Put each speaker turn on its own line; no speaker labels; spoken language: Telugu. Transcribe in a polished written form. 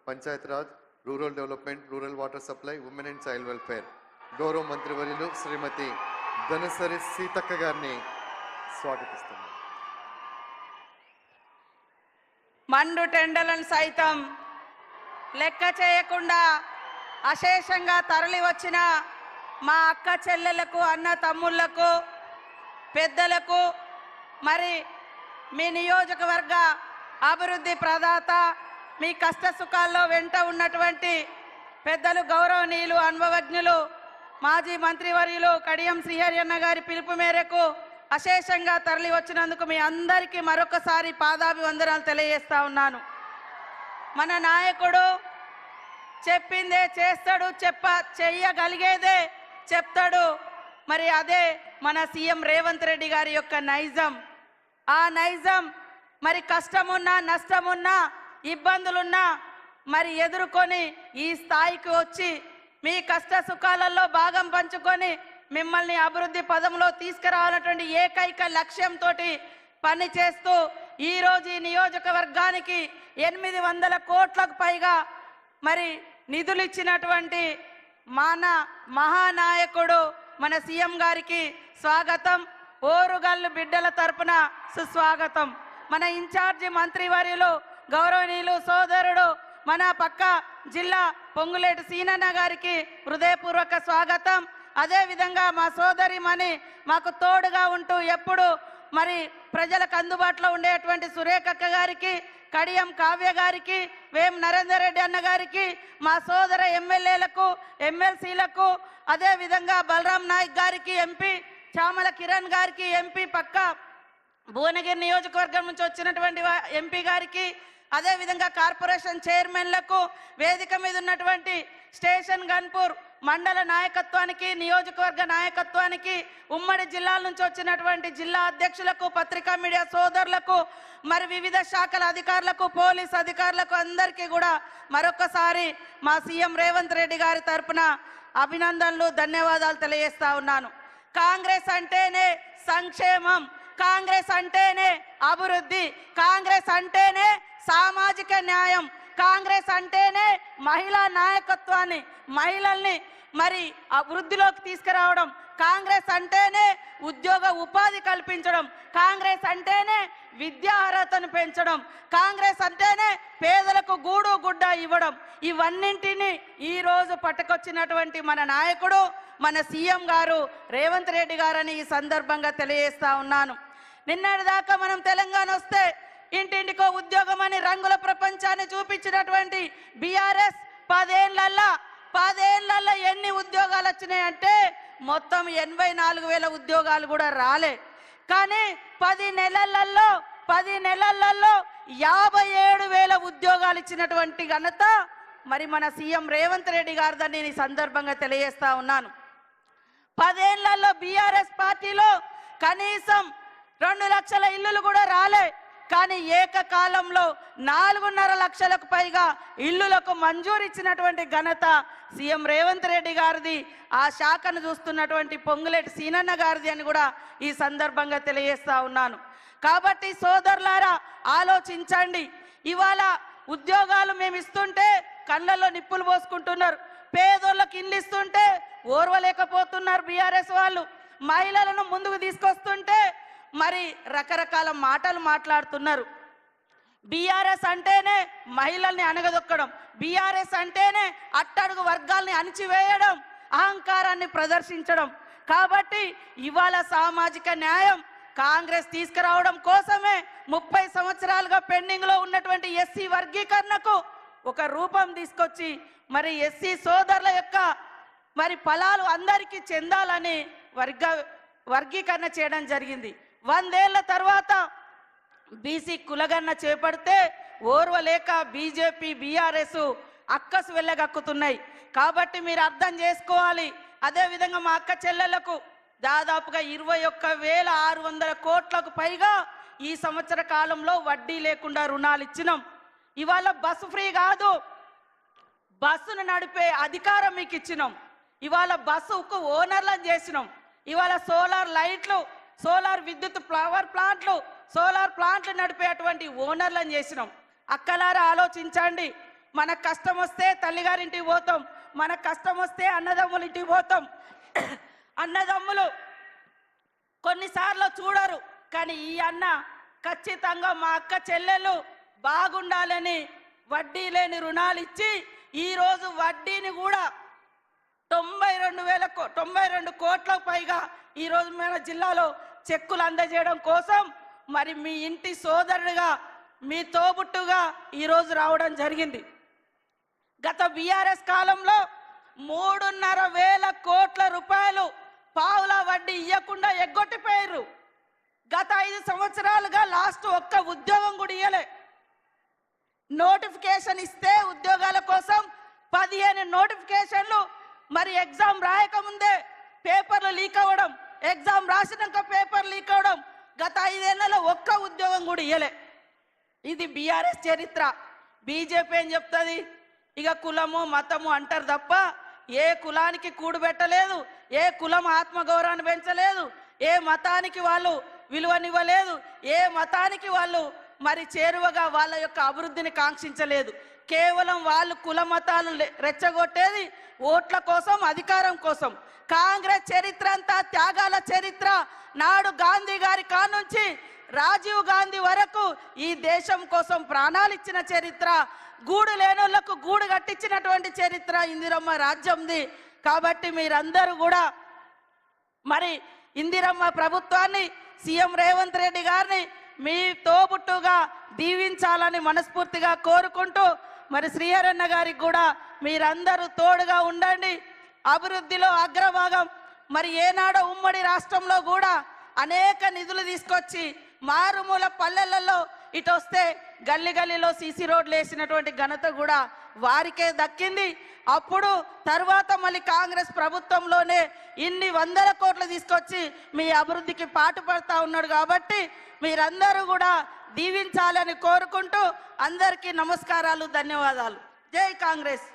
Panchayati Raj, rural development, rural water supply, women and child welfare గౌరవ మంత్రివర్యులు శ్రీమతి ధనసరి సీతక్క గారిని స్వాగతిస్తున్నాను.
మండు టెండలను సైతం లెక్క చేయకుండా అశేషంగా తరలి వచ్చిన మా అక్క చెల్లెలకు, అన్న తమ్ముళ్లకు, పెద్దలకు, మరి మీ నియోజకవర్గ అభివృద్ధి ప్రదాత, మీ కష్ట సుఖాల్లో వెంట ఉన్నటువంటి పెద్దలు, గౌరవనీయులు, అనుభవజ్ఞులు, మాజీ మంత్రివర్యులు కడియం శ్రీహరి అన్న గారి పిలుపు మేరకు అశేషంగా తరలి వచ్చినందుకు మీ అందరికీ మరొకసారి పాదాభివందనాలు తెలియజేస్తా ఉన్నాను. మన నాయకుడు చెప్పిందే చేస్తాడు, చెయ్యగలిగేదే చెప్తాడు. మరి అదే మన సీఎం రేవంత్ రెడ్డి గారి యొక్క నైజం. ఆ నైజం మరి కష్టమున్నా, నష్టమున్నా, ఇబ్బందులున్నా మరి ఎదుర్కొని ఈ స్థాయికి వచ్చి మీ కష్ట సుఖాలలో భాగం పంచుకొని మిమ్మల్ని అభివృద్ధి పదంలో తీసుకురావాలన్నటువంటి ఏకైక లక్ష్యంతో పనిచేస్తూ ఈరోజు ఈ నియోజకవర్గానికి 800 కోట్లకు పైగా మరి నిధులు ఇచ్చినటువంటి మన మహానాయకుడు మన సీఎం గారికి స్వాగతం. ఓరుగల్లు బిడ్డల తరపున సుస్వాగతం. మన ఇన్ఛార్జి మంత్రివర్యులు గౌరవనీయులు సోదరుడు మన పక్క జిల్లా పొంగులేటి సీనన్న గారికి హృదయపూర్వక స్వాగతం. అదేవిధంగా మా సోదరిమణి మాకు తోడుగా ఉంటూ ఎప్పుడు మరి ప్రజలకు అందుబాటులో ఉండేటువంటి సురేఖక్క గారికి, కడియం కావ్య గారికి, వేం నరేందర్ రెడ్డి అన్న గారికి, మా సోదర ఎమ్మెల్యేలకు, ఎమ్మెల్సీలకు, అదేవిధంగా బలరాం నాయక్ గారికి, ఎంపీ చామల కిరణ్ గారికి, ఎంపీ పక్క భువనగిరి నియోజకవర్గం నుంచి వచ్చినటువంటి ఎంపీ గారికి, అదేవిధంగా కార్పొరేషన్ చైర్మన్లకు, వేదిక మీద ఉన్నటువంటి స్టేషన్ గన్పూర్ మండల నాయకత్వానికి, నియోజకవర్గ నాయకత్వానికి, ఉమ్మడి జిల్లాల నుంచి వచ్చినటువంటి జిల్లా అధ్యక్షులకు, పత్రికా మీడియా సోదరులకు, మరి వివిధ శాఖల అధికారులకు, పోలీస్ అధికారులకు అందరికీ కూడా మరొకసారి మా సీఎం రేవంత్ రెడ్డి గారి తరపున అభినందనలు, ధన్యవాదాలు తెలియజేస్తా ఉన్నాను. కాంగ్రెస్ అంటేనే సంక్షేమం, కాంగ్రెస్ అంటేనే అభివృద్ధి, కాంగ్రెస్ అంటేనే సామాజిక న్యాయం, కాంగ్రెస్ అంటేనే మహిళా నాయకత్వాన్ని, మహిళల్ని మరి అభివృద్ధిలోకి తీసుకురావడం, కాంగ్రెస్ అంటేనే ఉద్యోగ ఉపాధి కల్పించడం, కాంగ్రెస్ అంటేనే విద్యా అర్హతను పెంచడం, కాంగ్రెస్ అంటేనే పేదలకు గూడు గుడ్డ ఇవ్వడం. ఇవన్నింటినీ ఈరోజు పట్టుకొచ్చినటువంటి మన నాయకుడు మన సీఎం గారు రేవంత్ రెడ్డి గారని ఈ సందర్భంగా తెలియజేస్తా ఉన్నాను. నిన్నటిదాకా మనం తెలంగాణ వస్తే ఇంటింటికో ఉద్యోగం అని రంగుల ప్రపంచాన్ని చూపించినటువంటి బీఆర్ఎస్ 10 ఏళ్లలో ఎన్ని ఉద్యోగాలు వచ్చినాయంటే మొత్తం 84,000 ఉద్యోగాలు కూడా రాలే. కానీ 10 నెలలలో 57,000 ఉద్యోగాలు ఇచ్చినటువంటి ఘనత మరి మన సీఎం రేవంత్ రెడ్డి గారిదని ఈ సందర్భంగా తెలియజేస్తా ఉన్నాను. 10 ఏళ్లలో బీఆర్ఎస్ పార్టీలో కనీసం 2 లక్షల ఇల్లులు కూడా రాలే. కానీ ఏకకాలంలో 4.5 లక్షలకు పైగా ఇల్లులకు మంజూరు ఇచ్చినటువంటి ఘనత సీఎం రేవంత్ రెడ్డి గారిది, ఆ శాఖను చూస్తున్నటువంటి పొంగులేటి సీనన్న గారిది అని కూడా ఈ సందర్భంగా తెలియజేస్తా ఉన్నాను. కాబట్టి సోదరులారా ఆలోచించండి. ఇవాళ ఉద్యోగాలు మేము ఇస్తుంటే కళ్ళల్లో నిప్పులు పోసుకుంటున్నారు, పేదోళ్ళకి ఇల్లు ఇస్తుంటే ఓర్వలేకపోతున్నారు బీఆర్ఎస్ వాళ్ళు, మహిళలను ముందుకు తీసుకొస్తుంటే మరి రకరకాల మాటలు మాట్లాడుతున్నారు. బీఆర్ఎస్ అంటేనే మహిళల్ని అణగదొక్కడం, బీఆర్ఎస్ అంటేనే అట్టడుగు వర్గాల్ని అణిచివేయడం, అహంకారాన్ని ప్రదర్శించడం. కాబట్టి ఇవాళ సామాజిక న్యాయం కాంగ్రెస్ తీసుకురావడం కోసమే 30 సంవత్సరాలుగా పెండింగ్లో ఉన్నటువంటి ఎస్సీ వర్గీకరణకు ఒక రూపం తీసుకొచ్చి మరి ఎస్సీ సోదరుల యొక్క మరి ఫలాలు అందరికీ చెందాలని వర్గీకరణ చేయడం జరిగింది. 100 ఏళ్ల తర్వాత బీసీ కులగన్న చేపడితే ఓర్వలేక బీజేపీ, బీఆర్ఎస్ అక్కసు వెళ్ళగక్కుతున్నాయి. కాబట్టి మీరు అర్థం చేసుకోవాలి. అదేవిధంగా మా అక్క చెల్లెళ్లకు దాదాపుగా 21,600 కోట్లకు పైగా ఈ సంవత్సర కాలంలో వడ్డీ లేకుండా రుణాలు ఇచ్చినాం. ఇవాళ బస్సు ఫ్రీ కాదు, బస్సును నడిపే అధికారం మీకు ఇచ్చినాం. ఇవాళ బస్సుకు ఓనర్లను చేసినాం. ఇవాళ సోలార్ లైట్లు, సోలార్ విద్యుత్ పవర్ ప్లాంట్లు, సోలార్ ప్లాంట్లు నడిపేటువంటి ఓనర్లను చేసినాం. అక్కలారా ఆలోచించండి. మనకు కష్టం వస్తే తల్లిగారింటికి పోతాం, మనకు కష్టం వస్తే అన్నదమ్ముల ఇంటికి పోతాం. అన్నదమ్ములు కొన్నిసార్లు చూడరు, కానీ ఈ అన్న ఖచ్చితంగా మా అక్క చెల్లెలు బాగుండాలని వడ్డీ లేని రుణాలు ఇచ్చి ఈరోజు వడ్డీని కూడా 92 కోట్లకు పైగా ఈరోజు మన జిల్లాలో చెక్కులు అందజేయడం కోసం మరి మీ ఇంటి సోదరుడిగా మీ తోబుట్టుగా ఈరోజు రావడం జరిగింది. గత బీఆర్ఎస్ కాలంలో 3,500 కోట్ల రూపాయలు పావుల వడ్డీ ఇవ్వకుండా ఎగ్గొట్టిపోయారు. గత 5 సంవత్సరాలుగా లాస్ట్ ఒక్క ఉద్యోగం కూడా ఇవ్వలే. నోటిఫికేషన్ ఇస్తే ఉద్యోగాల కోసం 15 నోటిఫికేషన్లు, మరి ఎగ్జామ్ రాయకముందే పేపర్లు లీక్ అవ్వడం, ఎగ్జామ్ రాసినాక పేపర్ లీక్ అవ్వడం, గత 5 ఏళ్లలో ఒక్క ఉద్యోగం కూడా ఇవ్వలే. ఇది బీఆర్ఎస్ చరిత్ర. బీజేపీ ఏం చెప్తుంది, ఇక కులము మతము అంటారు తప్ప ఏ కులానికి కూడుబెట్టలేదు, ఏ కులం ఆత్మగౌరవాన్ని పెంచలేదు, ఏ మతానికి వాళ్ళు విలువనివ్వలేదు, ఏ మతానికి వాళ్ళు మరి చేరువగా వాళ్ళ యొక్క అభివృద్ధిని కాంక్షించలేదు. కేవలం వాళ్ళు కుల మతాలు రెచ్చగొట్టేది ఓట్ల కోసం, అధికారం కోసం. కాంగ్రెస్ చరిత్ర అంతా త్యాగాల చరిత్ర. నాడు గాంధీ గారి కానుంచి రాజీవ్ గాంధీ వరకు ఈ దేశం కోసం ప్రాణాలు ఇచ్చిన చరిత్ర, గూడు లేనోళ్లకు గూడు కట్టించినటువంటి చరిత్ర ఇందిరమ్మ రాజ్యంది. కాబట్టి మీరందరూ కూడా మరి ఇందిరమ్మ ప్రభుత్వాన్ని, సీఎం రేవంత్ రెడ్డి గారిని మీ తోబుట్టుగా దీవించాలని మనస్ఫూర్తిగా కోరుకుంటూ, మరి శ్రీహరన్న గారికి కూడా మీరందరూ తోడుగా ఉండండి. అభివృద్ధిలో అగ్రభాగం. మరి ఏనాడో ఉమ్మడి రాష్ట్రంలో కూడా అనేక నిధులు తీసుకొచ్చి మారుమూల పల్లెలలో ఇటు వస్తే గల్లీ గల్లీలో సీసీ రోడ్లు వేసినటువంటి ఘనత కూడా వారికే దక్కింది. అప్పుడు తర్వాత మళ్ళీ కాంగ్రెస్ ప్రభుత్వంలోనే ఇన్ని 100 కోట్లు తీసుకొచ్చి మీ అభివృద్ధికి పాటుపడతా ఉన్నాడు. కాబట్టి మీరందరూ కూడా దీవించాలని కోరుకుంటూ అందరికీ నమస్కారాలు, ధన్యవాదాలు. జై కాంగ్రెస్.